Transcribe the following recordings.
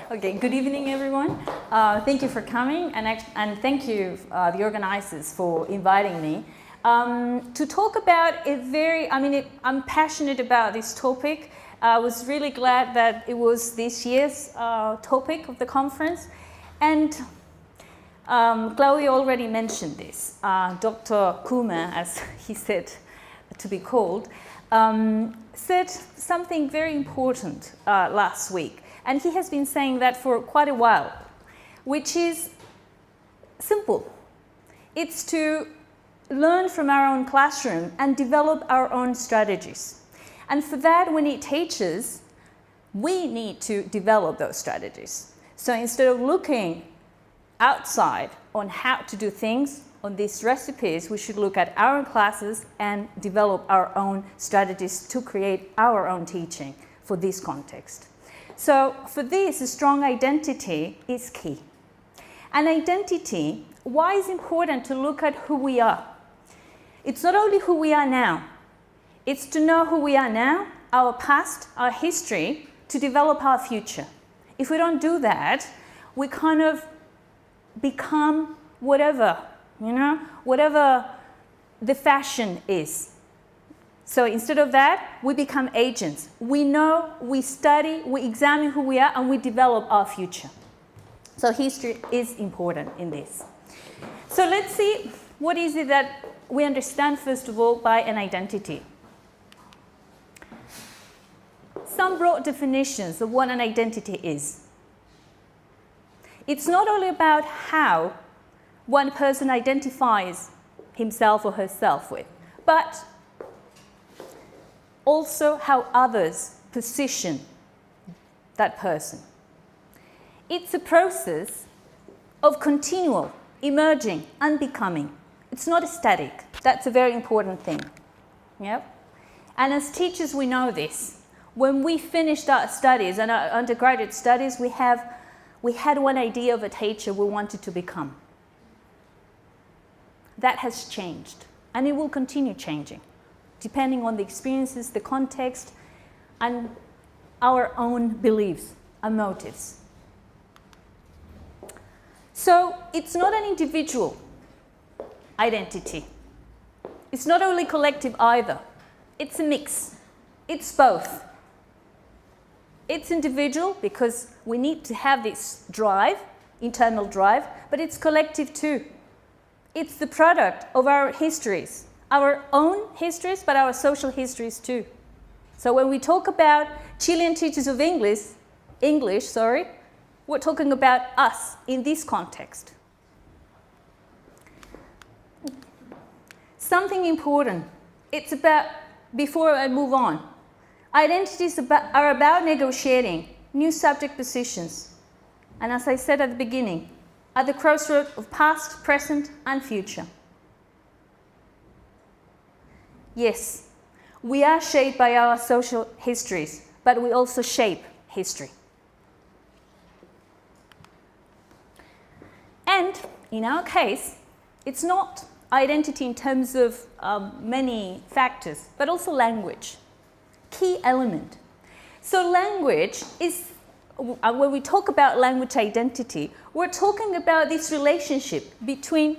Okay, good evening, everyone. Thank you for coming, and thank you, the organizers, for inviting me to talk about I'm passionate about this topic. I was really glad that it was this year's topic of the conference, and Claudio already mentioned this. Dr. Kuma, as he said to be called, said something very important last week. And he has been saying that for quite a while, which is simple. It's to learn from our own classroom and develop our own strategies. And for that, we need teachers. We need to develop those strategies. So instead of looking outside on how to do things, on these recipes, we should look at our own classes and develop our own strategies to create our own teaching for this context. So for this, a strong identity is key. An identity, why is it important to look at who we are? It's not only who we are now, it's to know who we are now, our past, our history, to develop our future. If we don't do that, we kind of become whatever, whatever the fashion is. So instead of that, we become agents. We know, we study, we examine who we are, and we develop our future. So history is important in this. So let's see, what is it that we understand, first of all, by an identity? Some broad definitions of what an identity is. It's not only about how one person identifies himself or herself with, but also how others position that person. It's a process of continual emerging and becoming. It's not static. That's a very important thing. Yep. And as teachers, we know this. When we finished our studies and our undergraduate studies, we had one idea of a teacher we wanted to become. That has changed, and it will continue changing, depending on the experiences, the context, and our own beliefs and motives. So it's not an individual identity. It's not only collective either. It's a mix. It's both. It's individual because we need to have this drive, internal drive, but it's collective too. It's the product of our histories. Our own histories, but our social histories too. So when we talk about Chilean teachers of English, we're talking about us in this context. Something important. It's about, before I move on, identities are about negotiating new subject positions. And as I said at the beginning, at the crossroads of past, present, and future. Yes, we are shaped by our social histories, but we also shape history. And in our case, it's not identity in terms of many factors, but also language. Key element. So language is, when we talk about language identity, we're talking about this relationship between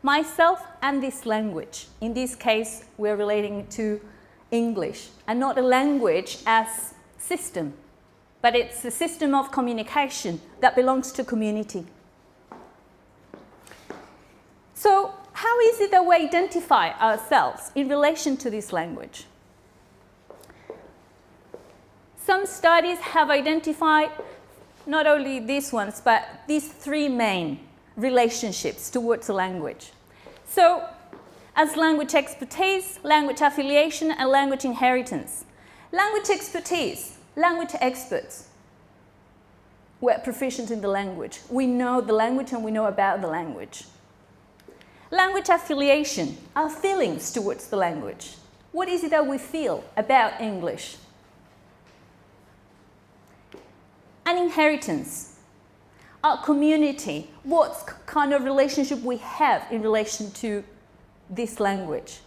myself and this language. In this case, we're relating to English, and not a language as system, but it's a system of communication that belongs to community. So how is it that we identify ourselves in relation to this language? Some studies have identified not only these ones, but these three main relationships towards a language. So, as language expertise, language affiliation, and language inheritance. Language expertise, language experts. We're proficient in the language. We know the language and we know about the language. Language affiliation, our feelings towards the language. What is it that we feel about English? And inheritance, our community, what kind of relationship we have in relation to this language.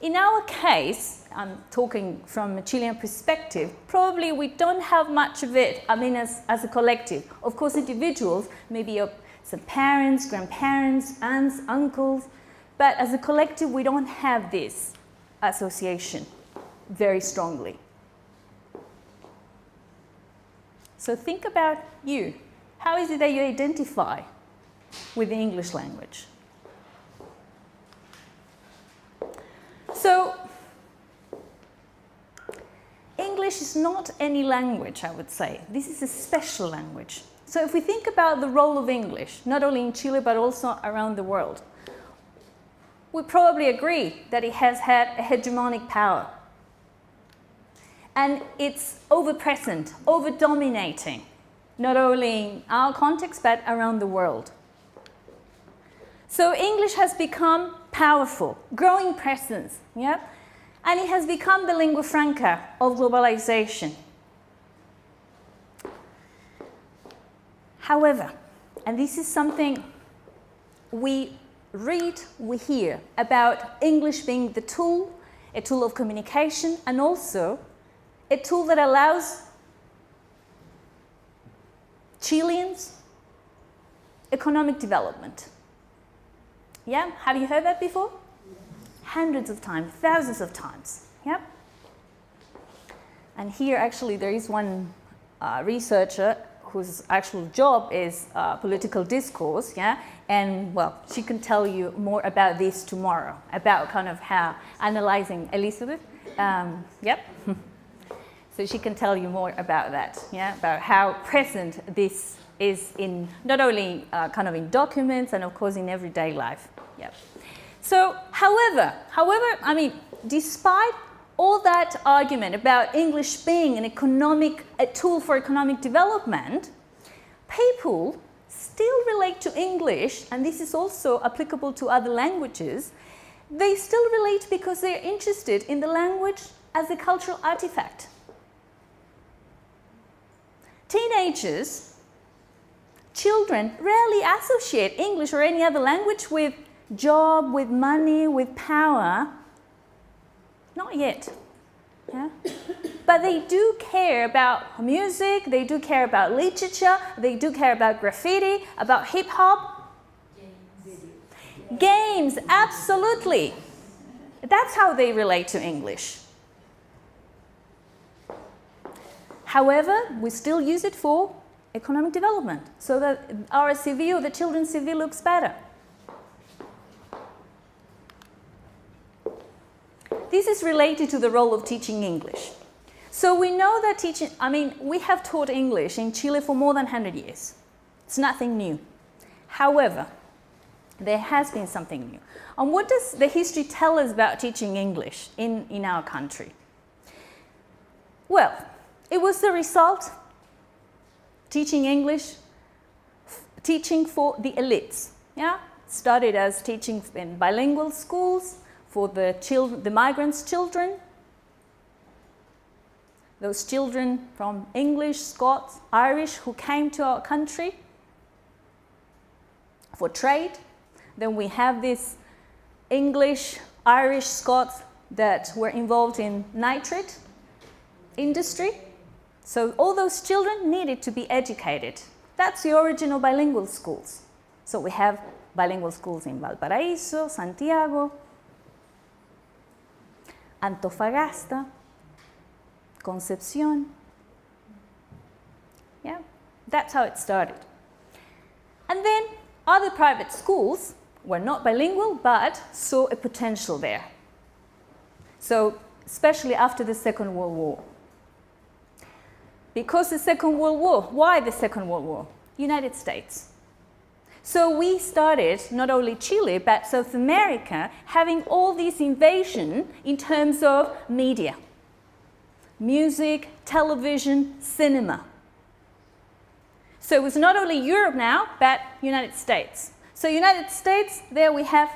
In our case, I'm talking from a Chilean perspective, probably we don't have much of it, I mean, as a collective. Of course, individuals, maybe some parents, grandparents, aunts, uncles, but as a collective, we don't have this association very strongly. So think about you. How is it that you identify with the English language? So, English is not any language, I would say. This is a special language. So if we think about the role of English, not only in Chile but also around the world, we probably agree that it has had a hegemonic power. And it's over-present, over-dominating, not only in our context but around the world. So English has become powerful, growing presence, yeah? And it has become the lingua franca of globalization. However, and this is something we read, we hear about English being the tool, a tool of communication, and also a tool that allows Chileans economic development. Yeah, have you heard that before? Hundreds of times, thousands of times. Yeah. And here actually there is one researcher whose actual job is political discourse, yeah, and well, she can tell you more about this tomorrow, about kind of how analyzing Elizabeth, yep. So she can tell you more about that, yeah, about how present this is in not only kind of in documents and of course in everyday life, yeah. So, however, I mean, despite all that argument about English being a tool for economic development, people still relate to English, and this is also applicable to other languages. They still relate because they're interested in the language as a cultural artifact. Teenagers, children rarely associate English or any other language with job, with money, with power. Not yet. Yeah? But they do care about music, they do care about literature, they do care about graffiti, about hip hop. Games, absolutely. That's how they relate to English. However, we still use it for economic development, so that our CV or the children's CV looks better. This is related to the role of teaching English. So we know that we have taught English in Chile for more than 100 years. It's nothing new. However, there has been something new. And what does the history tell us about teaching English in our country? Well, it was the result, teaching English, teaching for the elites. Yeah? Started as teaching in bilingual schools, for the migrants' children, those children from English, Scots, Irish who came to our country for trade. Then we have this English, Irish, Scots that were involved in nitrate industry. So all those children needed to be educated. That's the origin of bilingual schools. So we have bilingual schools in Valparaíso, Santiago, Antofagasta, Concepción. Yeah, that's how it started. And then other private schools were not bilingual but saw a potential there. So, especially after the Second World War. Because the Second World War, why the Second World War? United States. So we started, not only Chile, but South America, having all this invasion in terms of media. Music, television, cinema. So it was not only Europe now, but United States. So United States, there we have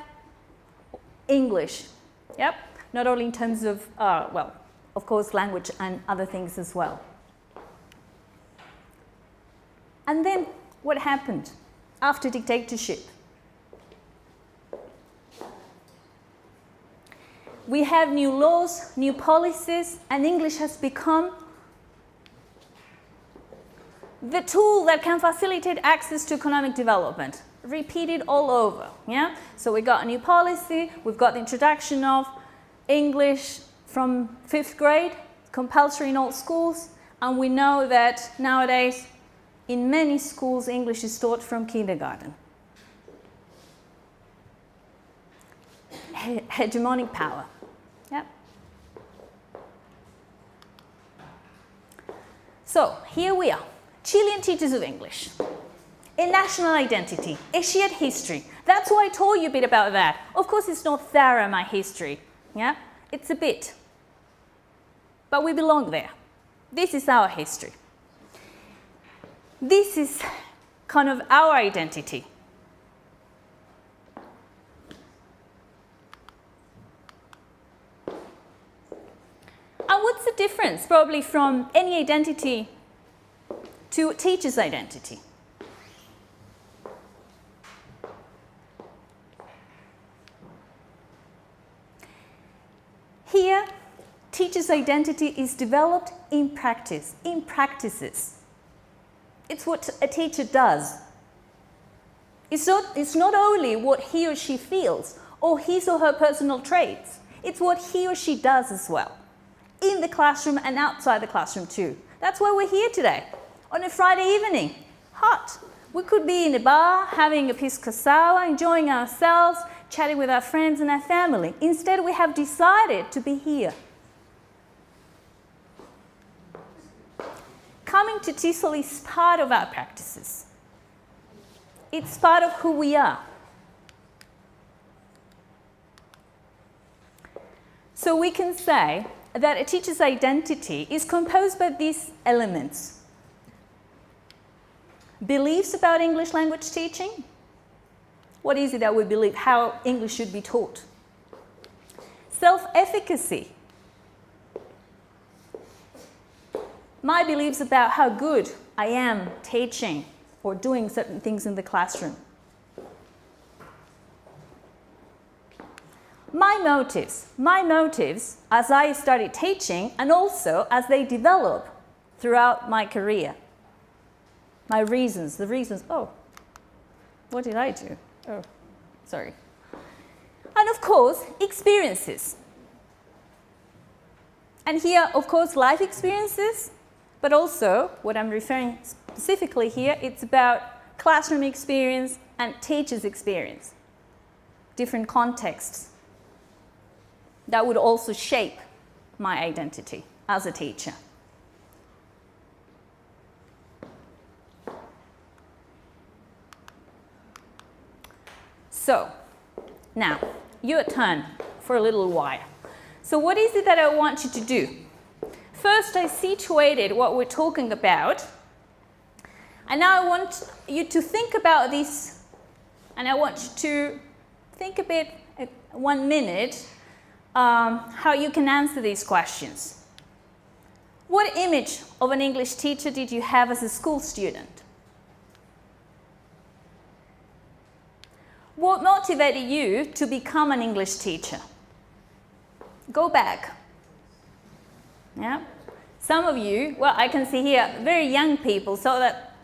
English. Yep, not only in terms of, of course, language and other things as well. And then what happened after dictatorship? we have new laws, new policies, and English has become the tool that can facilitate access to economic development. Repeated all over, yeah? So we got a new policy, we've got the introduction of English from 5th grade, compulsory in all schools, and we know that nowadays in many schools English is taught from kindergarten. Hegemonic power, yeah? So here we are, Chilean teachers of English. A national identity, a shared history. That's why I told you a bit about that. Of course, it's not thorough, my history. Yeah, it's a bit. But we belong there. This is our history. This is kind of our identity. And what's the difference, probably, from any identity to a teacher's identity? Here, teacher's identity is developed in practice, in practices. It's what a teacher does. It's not only what he or she feels or his or her personal traits. It's what he or she does as well, in the classroom and outside the classroom too. That's why we're here today, on a Friday evening, hot. We could be in a bar, having a pisco sour, enjoying ourselves, chatting with our friends and our family. Instead, we have decided to be here. Coming to TESOL is part of our practices. It's part of who we are. So we can say that a teacher's identity is composed by these elements: beliefs about English language teaching. What is it that we believe, how English should be taught? Self-efficacy. My beliefs about how good I am teaching or doing certain things in the classroom. My motives as I started teaching and also as they develop throughout my career. My reasons, oh, what did I do? Oh, sorry. And of course, experiences. And here, of course, life experiences, but also what I'm referring specifically here, it's about classroom experience and teacher's experience. Different contexts that would also shape my identity as a teacher. So, now, your turn for a little while. So what is it that I want you to do? First, I situated what we're talking about, and now I want you to think about this, and I want you to think a bit, 1 minute, how you can answer these questions. What image of an English teacher did you have as a school student? What motivated you to become an English teacher? Go back. Yeah? Some of you, well, I can see here, very young people, so that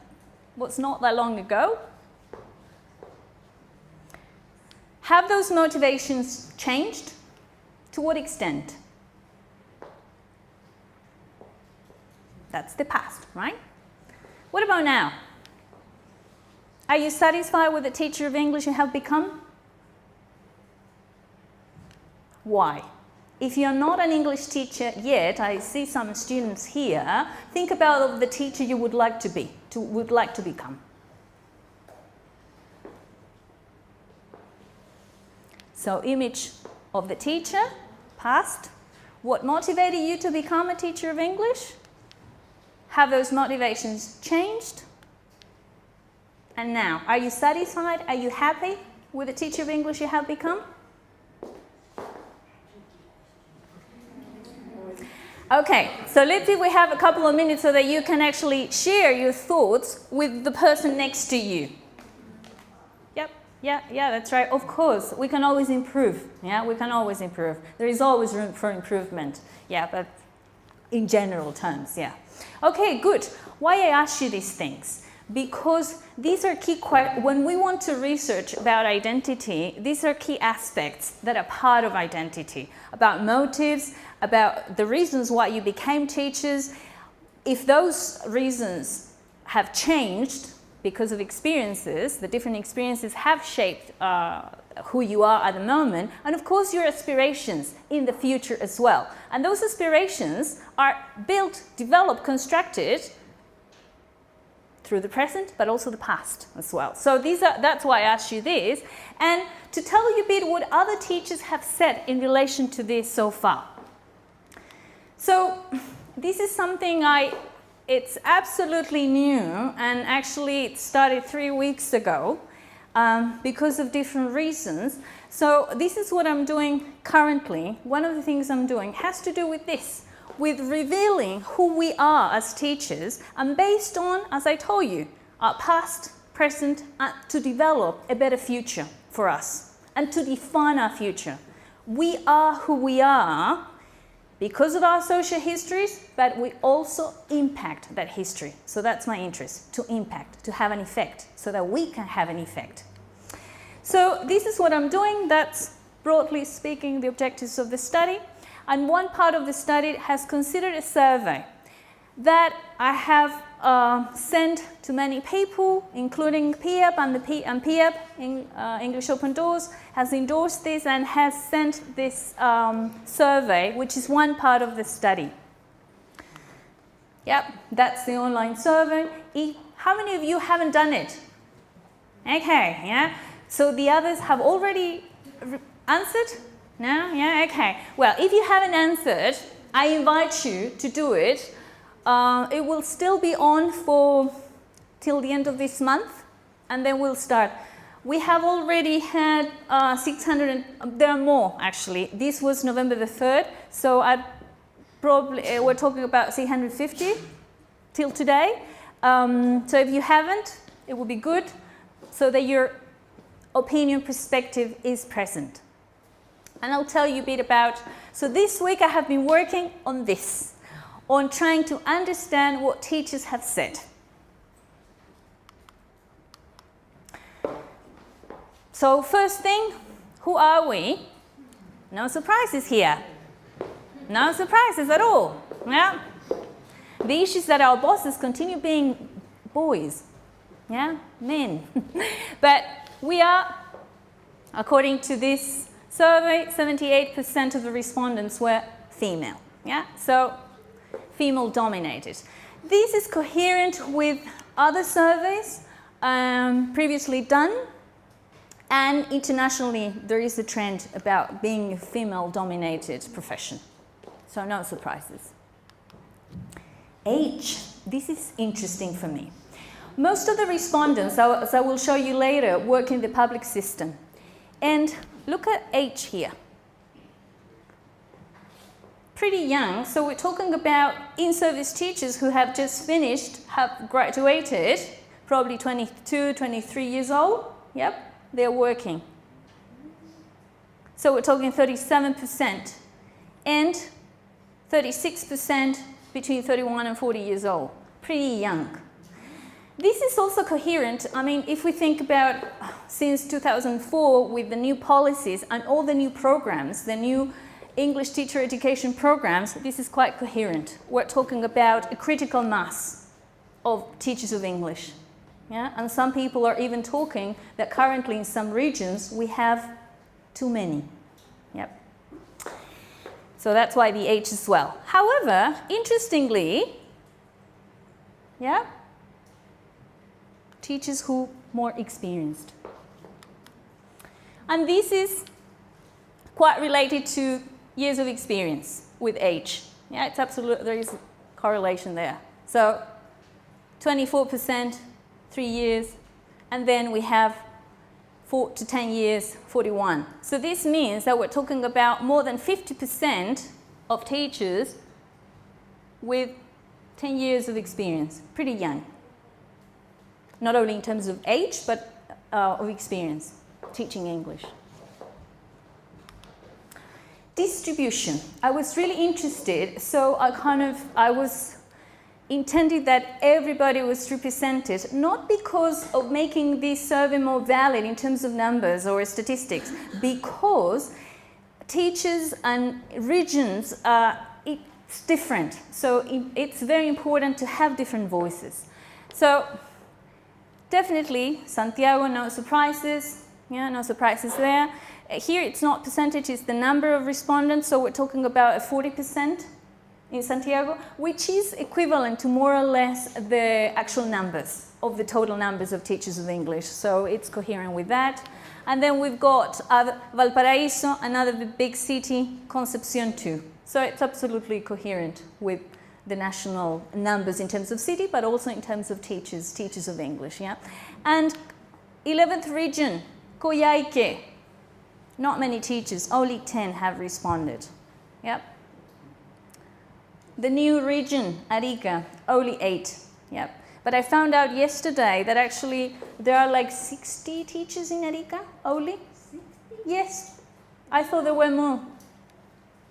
was not that long ago. Have those motivations changed? To what extent? That's the past, right? What about now? Are you satisfied with the teacher of English you have become? Why? If you're not an English teacher yet, I see some students here, think about the teacher you would like to be, would like to become. So, image of the teacher, past. What motivated you to become a teacher of English? Have those motivations changed? And now, are you satisfied? Are you happy with the teacher of English you have become? Okay, so let's see if we have a couple of minutes so that you can actually share your thoughts with the person next to you. Yep. Yeah, that's right. Of course, we can always improve. Yeah, we can always improve. There is always room for improvement. Yeah, but in general terms, yeah. Okay, good. Why I ask you these things? Because these are key, when we want to research about identity, these are key aspects that are part of identity, about motives, about the reasons why you became teachers. If those reasons have changed because of experiences, the different experiences have shaped who you are at the moment, and of course your aspirations in the future as well. And those aspirations are built, developed, constructed through the present, but also the past as well. So that's why I asked you this, and to tell you a bit what other teachers have said in relation to this so far. So this is something it's absolutely new, and actually it started 3 weeks ago because of different reasons. So this is what I'm doing currently. One of the things I'm doing has to do with this, with revealing who we are as teachers, and based on, as I told you, our past, present, to develop a better future for us and to define our future. We are who we are because of our social histories, but we also impact that history. So that's my interest, to impact, to have an effect, so that we can have an effect. So this is what I'm doing. That's, broadly speaking, the objectives of the study. And one part of the study has considered a survey that I have sent to many people, including PEAP, and PEAP, English Open Doors, has endorsed this and has sent this survey, which is one part of the study. Yep, that's the online survey. How many of you haven't done it? Okay, yeah. So the others have already answered? No? Yeah, okay. Well, if you haven't answered, I invite you to do it. It will still be on till the end of this month, and then we'll start. We have already had 600, there are more actually. This was November the 3rd, so we're talking about 650 till today. So if you haven't, it will be good so that your opinion perspective is present. And I'll tell you a bit about, so this week I have been working on this, on trying to understand what teachers have said. So first thing, who are we? No surprises here. No surprises at all. Yeah. The issue is that our bosses continue being boys, yeah, men. But we are, according to this survey, 78% of the respondents were female. Yeah, so female dominated. This is coherent with other surveys previously done, and internationally there is a trend about being a female dominated profession. So no surprises. Age, this is interesting for me. Most of the respondents, as I will show you later, work in the public system. And look at age here. Pretty young, so we're talking about in-service teachers who have just finished, have graduated, probably 22, 23 years old. Yep, they're working. So we're talking 37% and 36% between 31 and 40 years old. Pretty young. This is also coherent. I mean, if we think about since 2004 with the new policies and all the new programs, the new English teacher education programs, this is quite coherent. We're talking about a critical mass of teachers of English. Yeah? And some people are even talking that currently in some regions we have too many. Yep. So that's why the age as well. However, interestingly, yeah, teachers who more experienced. And this is quite related to years of experience with age. Yeah, it's absolute, there is a correlation there. So 24%, 3 years, and then we have 4 to 10 years, 41. So this means that we're talking about more than 50% of teachers with 10 years of experience, pretty young. Not only in terms of age, but of experience. teaching English. Distribution. I was really interested, so I was intended that everybody was represented, not because of making this survey more valid in terms of numbers or statistics, because teachers and regions, it's different. So it's very important to have different voices. So definitely Santiago, no surprises. Yeah, no surprises there. Here it's not percentage, it's the number of respondents. So we're talking about a 40% in Santiago, which is equivalent to more or less the actual numbers of the total numbers of teachers of English. So it's coherent with that. And then we've got Valparaíso, another big city, Concepción too. So it's absolutely coherent with the national numbers in terms of city, but also in terms of teachers of English. Yeah? And 11th region, Coyhaique. Not many teachers, only 10 have responded. Yep. The new region, Arica, only 8. Yep. But I found out yesterday that actually there are like 60 teachers in Arica only. 60? Yes. I thought there were more.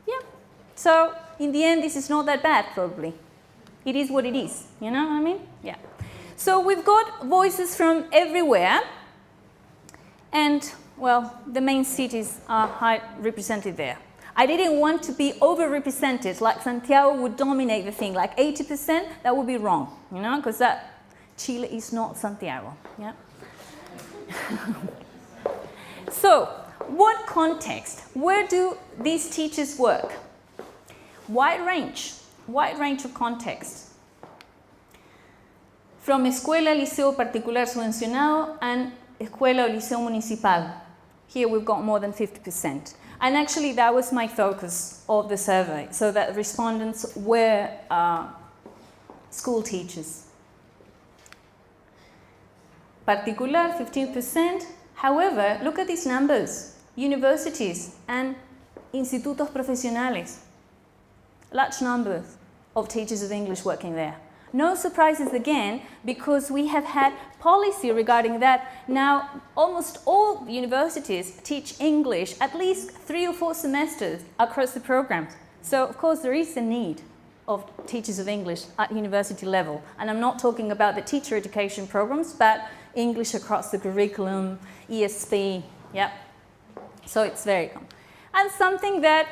Yeah. So in the end, this is not that bad, probably. It is what it is. You know what I mean? Yeah. So we've got voices from everywhere. And, well, the main cities are high represented there. I didn't want to be overrepresented, like Santiago would dominate the thing, like 80%, that would be wrong, you know, because Chile is not Santiago, yeah? So, what context? Where do these teachers work? Wide range of context. From escuela, liceo particular subvencionado and escuela o liceo municipal. Here we've got more than 50%. And actually that was my focus of the survey, so that respondents were school teachers. Particular, 15%. However, look at these numbers. Universities and institutos profesionales. Large numbers of teachers of English working there. No surprises again, because we have had policy regarding that. Now, almost all universities teach English at least 3 or 4 semesters across the programs. So, of course, there is a need of teachers of English at university level. And I'm not talking about the teacher education programs, but English across the curriculum, ESP, yeah. So it's very common. And something that,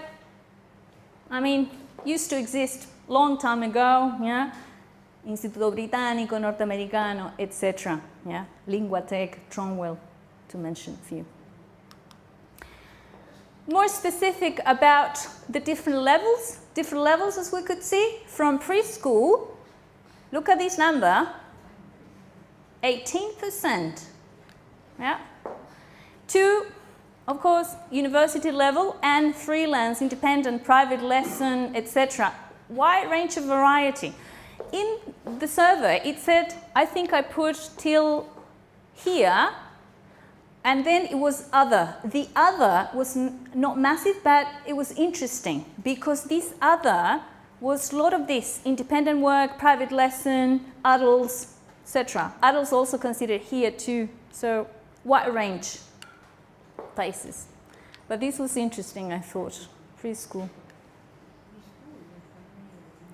I mean, used to exist long time ago, yeah. Instituto Británico, Norteamericano, etc. Yeah? Linguatec, Tronwell, to mention a few. More specific about the different levels as we could see, from preschool, look at this number, 18%. Yeah? To, of course, university level and freelance, independent, private lesson, etc. Wide range of variety. In the survey, it said, I think I put till here, and then it was other. The other was not massive, but it was interesting, because this other was a lot of this, independent work, private lesson, adults, etc. Adults also considered here too, so wide range places. But this was interesting, I thought, preschool.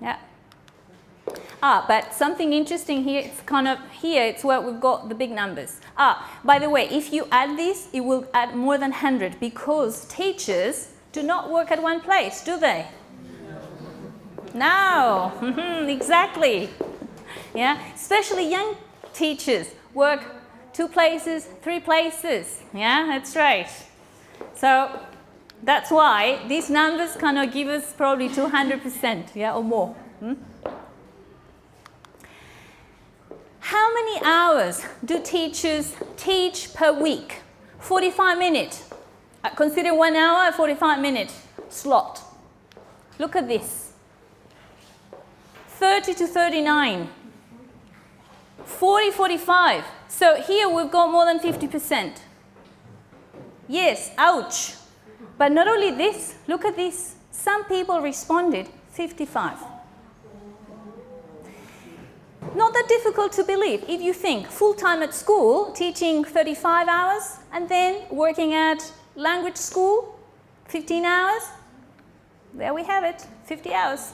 Yeah. But something interesting here, it's kind of here, it's where we've got the big numbers. By the way, if you add this, it will add more than 100, because teachers do not work at one place, do they? No, exactly. Yeah, especially young teachers work 2 places, 3 places. Yeah, that's right. So that's why these numbers kind of give us probably 200%, yeah, or more. How many hours do teachers teach per week? 45 minutes. Consider 1 hour, a 45-minute slot. Look at this. 30 to 39. 40, 45. So here we've got more than 50%. Yes, ouch. But not only this, look at this. Some people responded 55. Not that difficult to believe. If you think full-time at school, teaching 35 hours, and then working at language school, 15 hours, there we have it, 50 hours.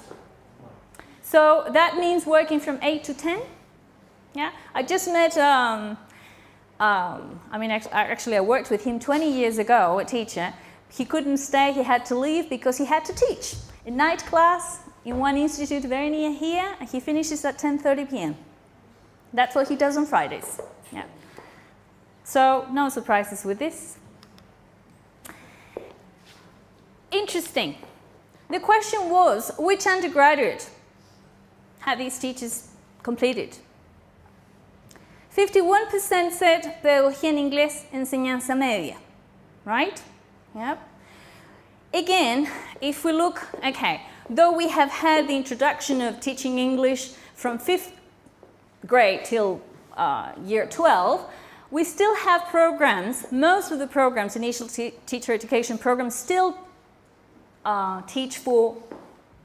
So that means working from 8 to 10. Yeah, I just met, actually I worked with him 20 years ago, a teacher. He couldn't stay, he had to leave because he had to teach. A night class in one institute very near here, and he finishes at 10:30 p.m. That's what he does on Fridays. Yeah. So no surprises with this. Interesting. The question was, which undergraduate had these teachers completed? 51% said Pedagogía en Inglés, Enseñanza Media, right? Yep. Again, if we look, okay, though we have had the introduction of teaching English from 5th grade till year 12, we still have programs, most of the programs, initial teacher education programs, still teach for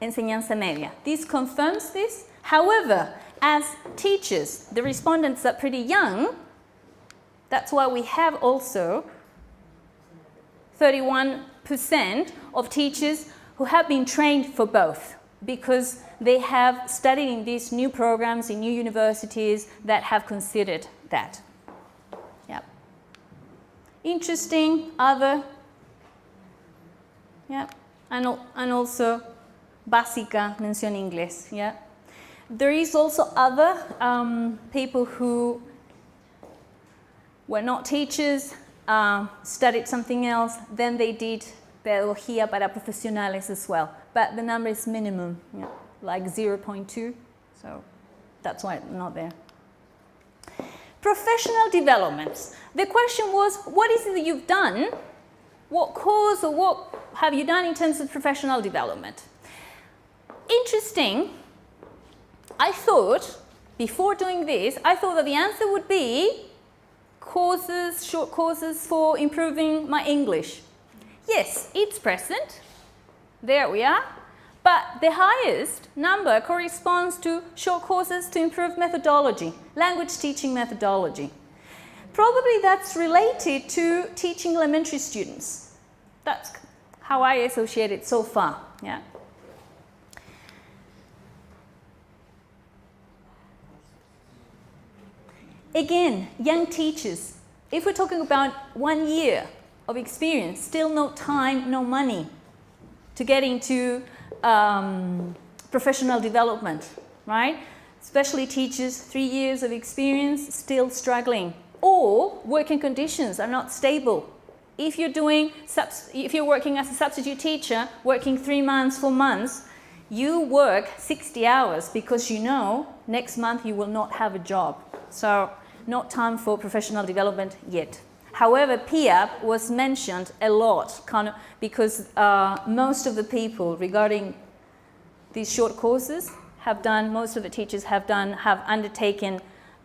Enseñanza Media. This confirms this. However, as teachers, the respondents are pretty young. That's why we have also 31% of teachers who have been trained for both, because they have studied in these new programs in new universities that have considered that. Yep. Interesting, other. Yep. And also básica, mención inglés. Yeah. There is also other people who were not teachers, studied something else, then they did pedagogía para profesionales as well. But the number is minimum, yeah, like 0.2, so that's why it's not there. Professional developments. The question was, what is it that you've done? What course or what have you done in terms of professional development? Interesting. I thought, before doing this, I thought that the answer would be courses, short courses for improving my English. Yes, it's present. There we are. But the highest number corresponds to short courses to improve methodology, language teaching methodology. Probably that's related to teaching elementary students. That's how I associate it so far. Yeah. Again, young teachers, if we're talking about 1 year of experience, still no time, no money to get into professional development, right? Especially teachers, 3 years of experience, still struggling. Or working conditions are not stable. If you're working as a substitute teacher, working 3 months, 4 months, you work 60 hours because you know next month you will not have a job. So not time for professional development yet. However, PIAP was mentioned a lot because most of the people regarding these short courses have done, most of the teachers have undertaken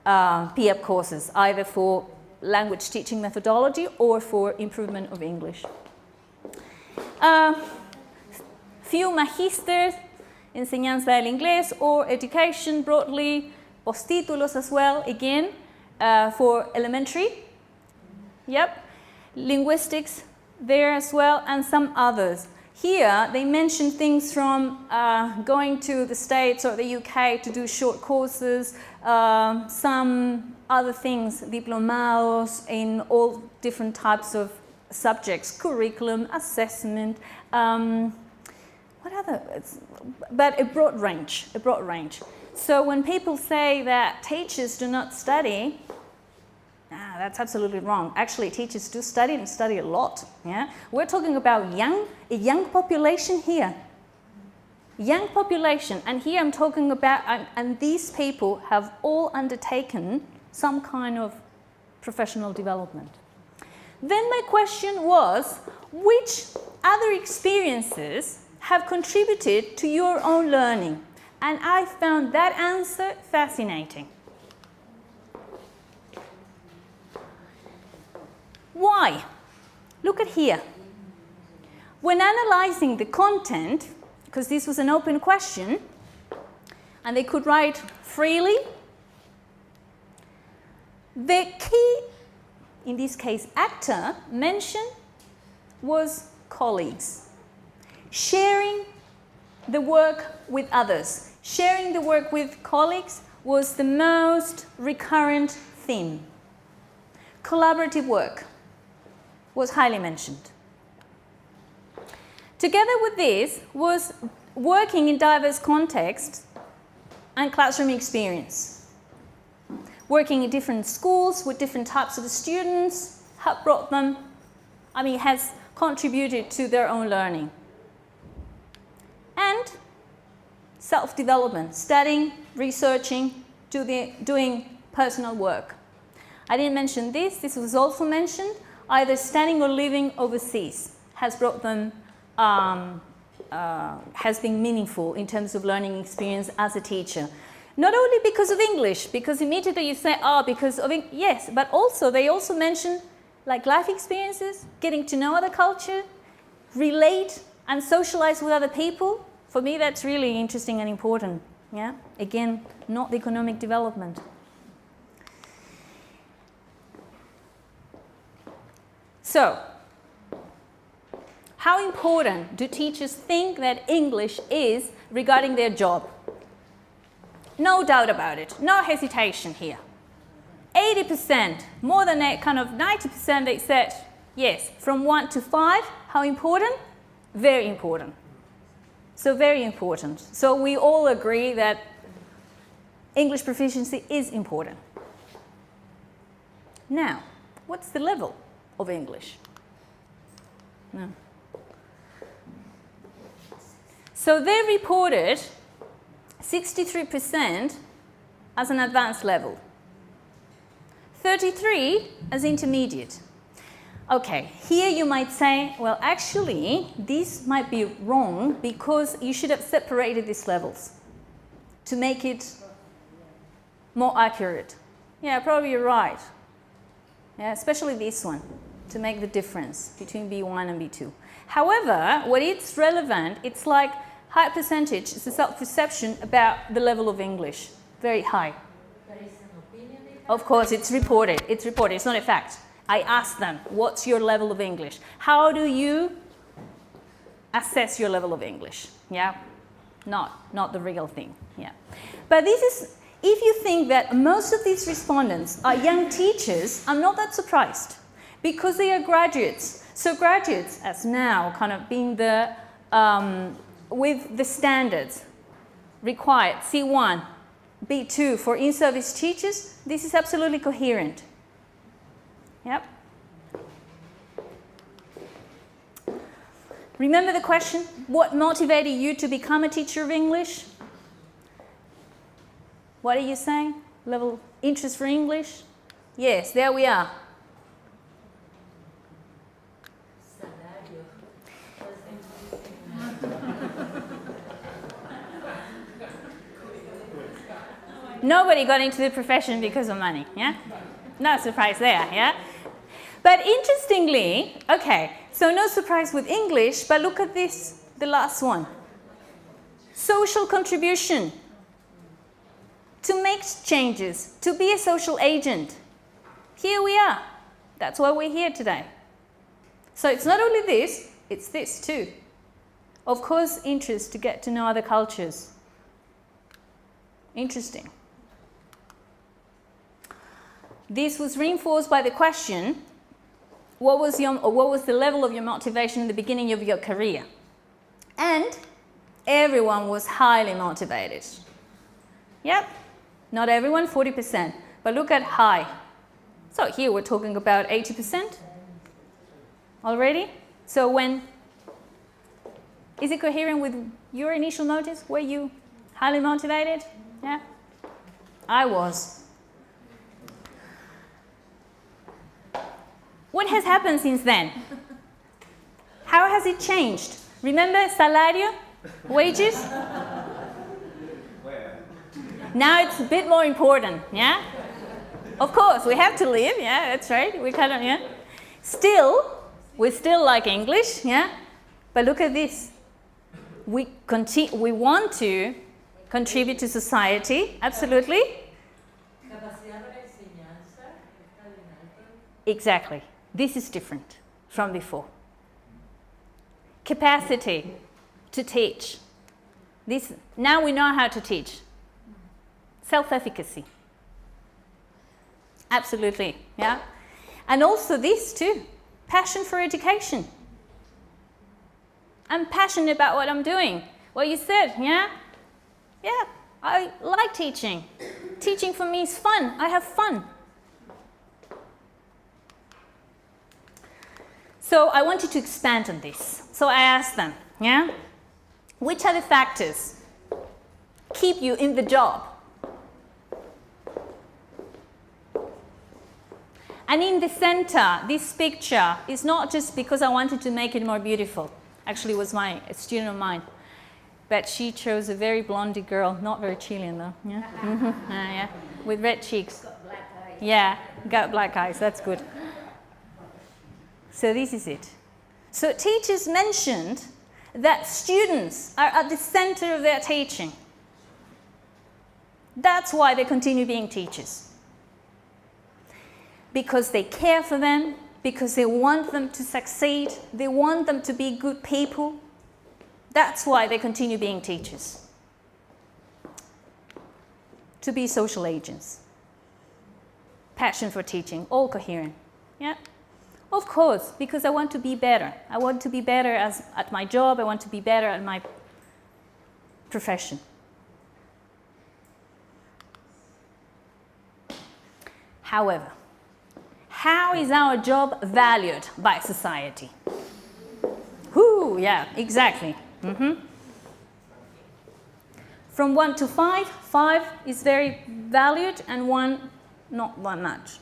PIAP courses, either for language teaching methodology or for improvement of English. Few magisters, enseñanza del inglés, or education broadly, postítulos as well, again, for elementary. Yep. Linguistics there as well, and some others. Here they mention things from going to the States or the UK to do short courses, some other things, diplomados in all different types of subjects, curriculum, assessment, what other, but a broad range. So when people say that teachers do not study, that's absolutely wrong. Actually, teachers do study and study a lot. Yeah, we're talking about a young population here. Young population, and here I'm talking about, and these people have all undertaken some kind of professional development. Then my question was, which other experiences have contributed to your own learning? And I found that answer fascinating. Why? Look at here. When analyzing the content, because this was an open question, and they could write freely, The key, in this case, actor mentioned was colleagues. Sharing the work with others. Sharing the work with colleagues was the most recurrent theme. Collaborative work was highly mentioned. Together with this was working in diverse contexts and classroom experience. Working in different schools with different types of students has contributed to their own learning. And self-development, studying, researching, doing personal work. I didn't mention this. This was also mentioned. Either studying or living overseas has brought them, has been meaningful in terms of learning experience as a teacher. Not only because of English, because immediately you say, because of English, yes, but also they also mention like life experiences, getting to know other culture, relate and socialize with other people. For me, that's really interesting and important. Yeah, again, not the economic development. So, how important do teachers think that English is regarding their job? No doubt about it, no hesitation here. 80%, more than that, kind of 90%, they said yes. From 1 to 5, how important? Very important. So very important. So we all agree that English proficiency is important. Now, what's the level of English? No. So they reported 63% as an advanced level, 33% as intermediate. Okay, here you might say, well, actually, this might be wrong because you should have separated these levels to make it more accurate. Yeah, probably you're right. Yeah, especially this one, to make the difference between B1 and B2. However, what is relevant, it's like high percentage, it's a self-perception about the level of English, very high. But it's an opinion. Of course, it's reported, it's not a fact. I asked them, what's your level of English? How do you assess your level of English? Yeah, not the real thing. Yeah, but this is, if you think that most of these respondents are young teachers, I'm not that surprised because they are graduates. So graduates, as now kind of being the, with the standards required, C1, B2 for in-service teachers, this is absolutely coherent. Yep. Remember the question, what motivated you to become a teacher of English? What are you saying? Level interest for English? Yes, there we are. Nobody got into the profession because of money, yeah? No surprise there, yeah? But interestingly, okay, so no surprise with English, but look at this, the last one. Social contribution. To make changes, to be a social agent. Here we are. That's why we're here today. So it's not only this, it's this too. Of course, interest to get to know other cultures. Interesting. This was reinforced by the question, what was the level of your motivation in the beginning of your career? And everyone was highly motivated. Yep, not everyone, 40%, but look at high. So here we're talking about 80% already. So when, is it coherent with your initial motives? Were you highly motivated? Yeah, I was. What has happened since then? How has it changed? Remember salario, wages? Now it's a bit more important, yeah? Of course, we have to live, yeah, that's right. We kind of, yeah. Still, we still like English, yeah? But look at this. We want to contribute to society, absolutely. Exactly. This is different from before. Capacity to teach. This, now we know how to teach. Self-efficacy. Absolutely, yeah. And also this too, passion for education. I'm passionate about what I'm doing. What you said, yeah? Yeah, I like teaching. Teaching for me is fun. I have fun. So I wanted to expand on this. So I asked them, yeah? Which are the factors keep you in the job? And in the center, this picture is not just because I wanted to make it more beautiful. Actually, it was a student of mine. But she chose a very blondie girl, not very Chilean though. Yeah, yeah. With red cheeks. Got black eyes. Yeah, got black eyes, that's good. So this is it. So teachers mentioned that students are at the center of their teaching. That's why they continue being teachers. Because they care for them, because they want them to succeed, they want them to be good people. That's why they continue being teachers. To be social agents. Passion for teaching, all coherent. Yeah? Of course, because I want to be better. I want to be better at my job, I want to be better at my profession. However, how is our job valued by society? Whoo, yeah, exactly. From 1 to 5, 5 is very valued and 1 not that much.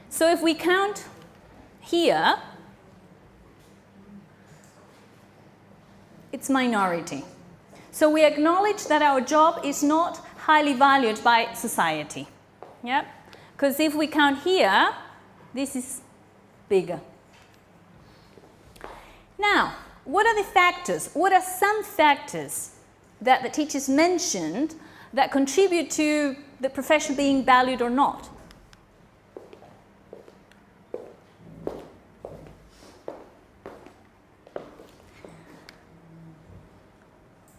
So if we count here, it's minority. So we acknowledge that our job is not highly valued by society. Yeah? Because if we count here, this is bigger. Now, what are the factors? What are some factors that the teachers mentioned that contribute to the profession being valued or not?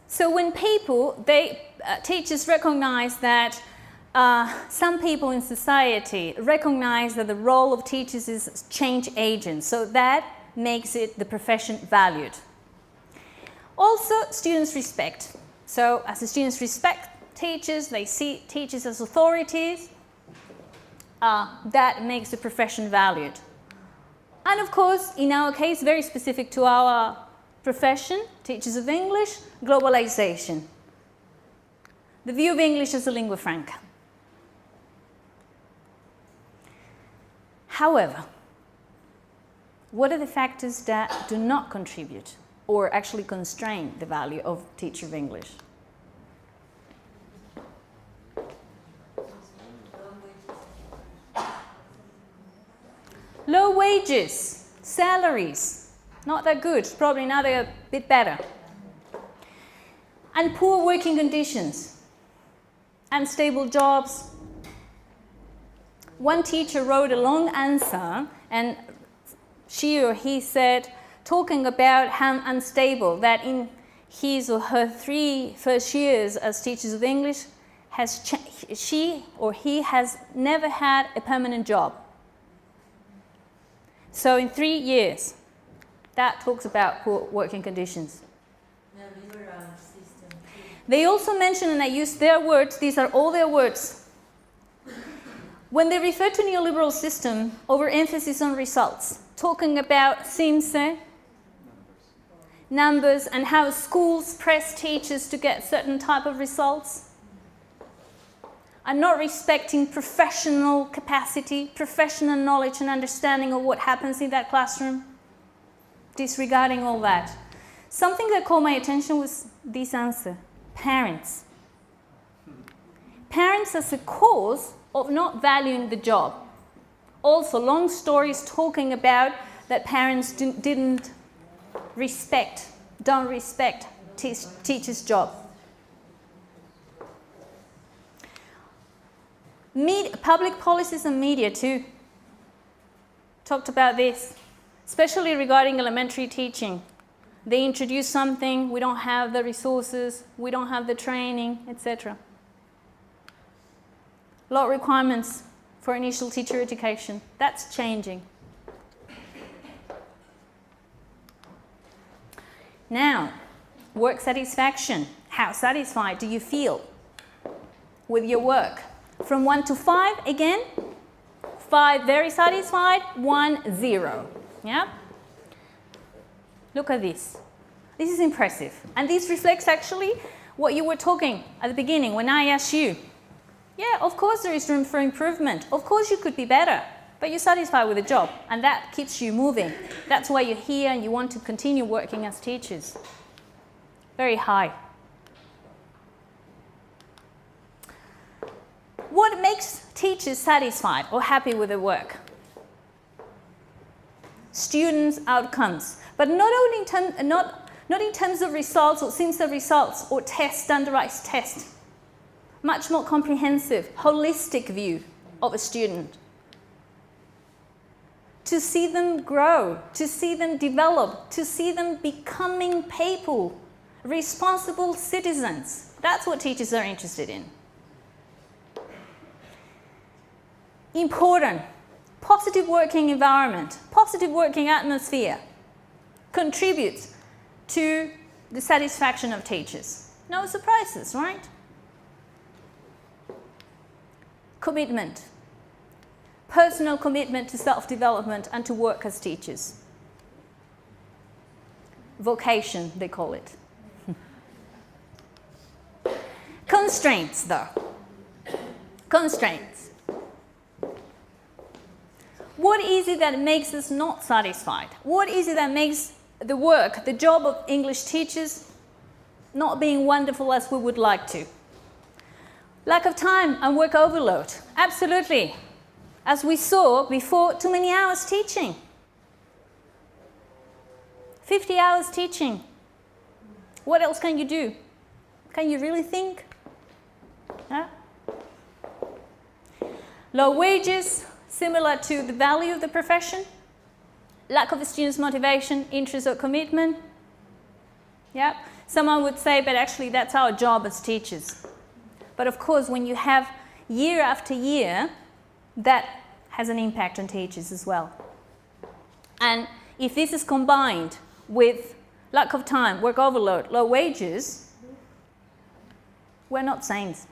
So when teachers recognize that some people in society recognize that the role of teachers is change agents, so that makes it the profession valued. Also, students respect. So as the students respect teachers, they see teachers as authorities, that makes the profession valued. And of course, in our case, very specific to our profession, teachers of English, globalization. The view of English as a lingua franca. However, what are the factors that do not contribute or actually constrain the value of teacher of English? Low wages, salaries. Not that good, probably now they're a bit better. And poor working conditions, unstable jobs. One teacher wrote a long answer and she or he said, talking about how unstable, that in his or her 3 first years as teachers of English, she or he has never had a permanent job. So in 3 years, that talks about poor working conditions. They also mention, and I use their words, these are all their words. When they refer to neoliberal system, overemphasis on results, talking about CIMSE, numbers, and how schools press teachers to get certain type of results, and not respecting professional capacity, professional knowledge and understanding of what happens in that classroom, disregarding all that. Something that caught my attention was this answer. Parents. Parents as a cause of not valuing the job. Also, long stories talking about that parents don't respect teachers' job. Public policies and media too. Talked about this, especially regarding elementary teaching. They introduce something, we don't have the resources, we don't have the training, etc. A lot of requirements for initial teacher education. That's changing. Now, work satisfaction. How satisfied do you feel with your work? From 1 to 5, again, 5 very satisfied, 1 0. Yeah? Look at this. This is impressive. And this reflects actually what you were talking at the beginning when I asked you. Yeah, of course there is room for improvement. Of course you could be better, but you're satisfied with the job and that keeps you moving. That's why you're here and you want to continue working as teachers. Very high. What makes teachers satisfied or happy with their work? Students' outcomes. But not in terms of results or simple results or test, standardized test. Much more comprehensive, holistic view of a student. To see them grow, to see them develop, to see them becoming people, responsible citizens. That's what teachers are interested in. Important, positive working environment, positive working atmosphere contributes to the satisfaction of teachers. No surprises, right? Commitment. Personal commitment to self-development and to work as teachers. Vocation, they call it. Constraints, though. Constraints. What is it that makes us not satisfied? What is it that makes the work, the job of English teachers, not being wonderful as we would like to? Lack of time and work overload. Absolutely. As we saw before, too many hours teaching. 50 hours teaching. What else can you do? Can you really think? Huh? Low wages, similar to the value of the profession. Lack of the students' motivation, interest or commitment. Yeah. Someone would say, but actually that's our job as teachers. But of course, when you have year after year, that has an impact on teachers as well. And if this is combined with lack of time, work overload, low wages, we're not saints.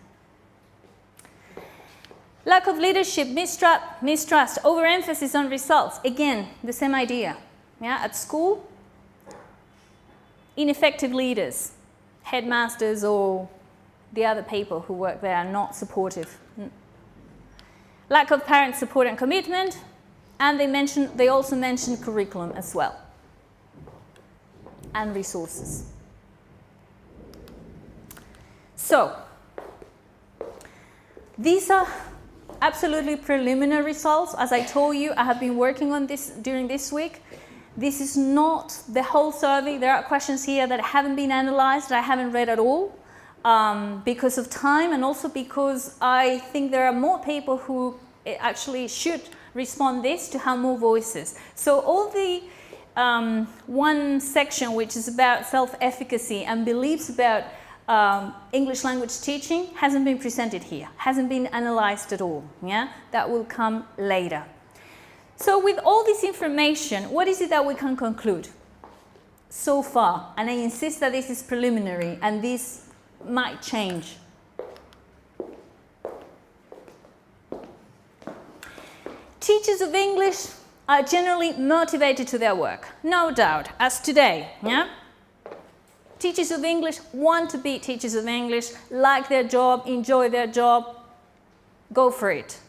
Lack of leadership, mistrust, overemphasis on results. Again, the same idea. Yeah? At school, ineffective leaders, headmasters or the other people who work there are not supportive. Lack of parent support and commitment, and they also mention curriculum as well, and resources. So, these are absolutely preliminary results. As I told you, I have been working on this during this week. This is not the whole survey. There are questions here that haven't been analyzed, that I haven't read at all. Because of time and also because I think there are more people who actually should respond this to have more voices. So all the one section which is about self-efficacy and beliefs about English language teaching hasn't been presented here, hasn't been analyzed at all. Yeah? That will come later. So with all this information, what is it that we can conclude so far? And I insist that this is preliminary and this might change. Teachers of English are generally motivated to their work, no doubt, as today. Yeah? Teachers of English want to be teachers of English, like their job, enjoy their job, go for it.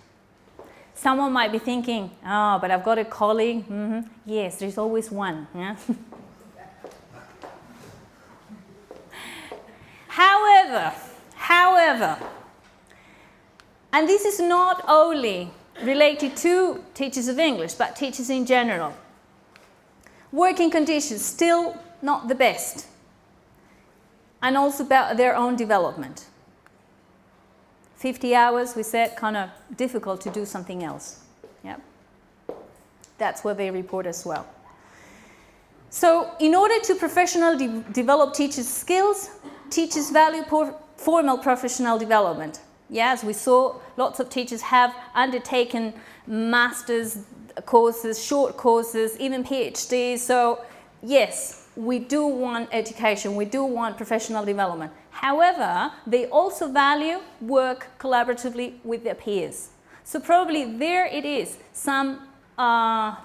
Someone might be thinking, oh, but I've got a colleague. Yes, there's always one. Yeah? However, and this is not only related to teachers of English, but teachers in general. Working conditions still not the best, and also about their own development. 50 hours, we said, kind of difficult to do something else. Yeah. That's what they report as well. So in order to professionally develop teachers' skills, teachers value formal professional development. Yes, we saw lots of teachers have undertaken master's courses, short courses, even PhDs. So yes, we do want education, we do want professional development. However, they also value work collaboratively with their peers. So probably there it is, some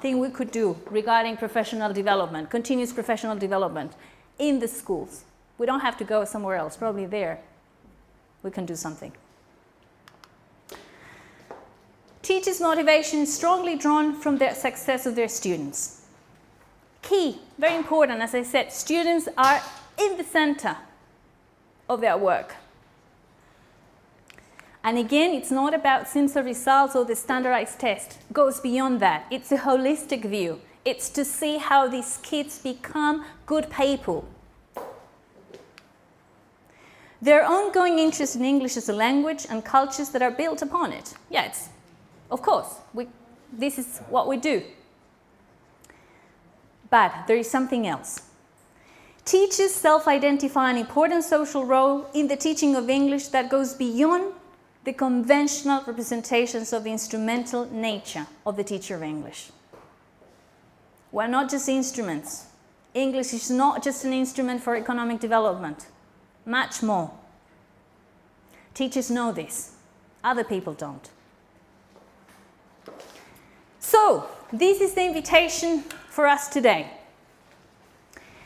thing we could do regarding professional development, continuous professional development in the schools. We don't have to go somewhere else, probably there we can do something. Teachers' motivation is strongly drawn from the success of their students. Key, very important, as I said, students are in the center of their work. And again, it's not about simple results or the standardized test. It goes beyond that. It's a holistic view. It's to see how these kids become good people. Their ongoing interest in English as a language and cultures that are built upon it. Yeah, it's, of course, this is what we do. But there is something else. Teachers self-identify an important social role in the teaching of English that goes beyond the conventional representations of the instrumental nature of the teacher of English. We're not just instruments. English is not just an instrument for economic development. Much more. Teachers know this. Other people don't. So, this is the invitation for us today.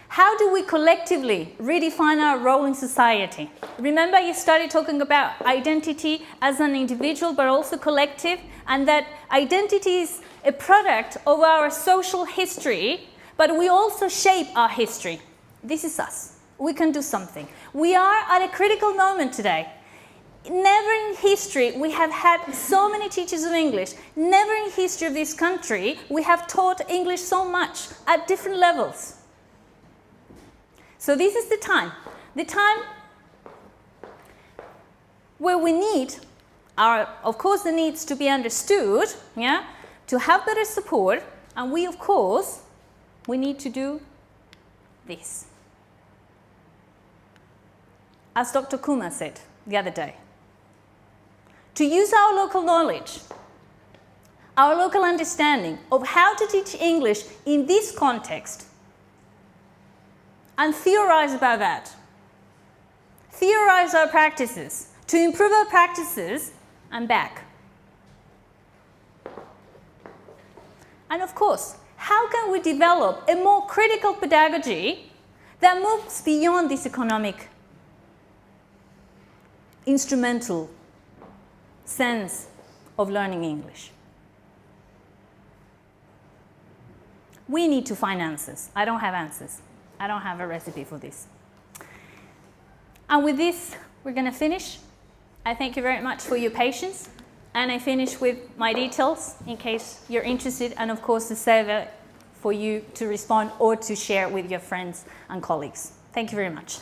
How do we collectively redefine our role in society? Remember, you started talking about identity as an individual but also collective, and that identity is a product of our social history, but we also shape our history. This is us. We can do something. We are at a critical moment today. Never in history we have had so many teachers of English. Never in history of this country we have taught English so much at different levels. So this is the time where we need of course, the needs to be understood, yeah, to have better support, and we, of course, we need to do this. As Dr. Kuma said the other day, to use our local knowledge, our local understanding of how to teach English in this context, and theorize about that. Theorize our practices, to improve our practices, and back. And of course, how can we develop a more critical pedagogy that moves beyond this economic, instrumental sense of learning English? We need to find answers. I don't have answers. I don't have a recipe for this. And with this, we're going to finish. I thank you very much for your patience. And I finish with my details in case you're interested, and of course the survey for you to respond or to share with your friends and colleagues. Thank you very much.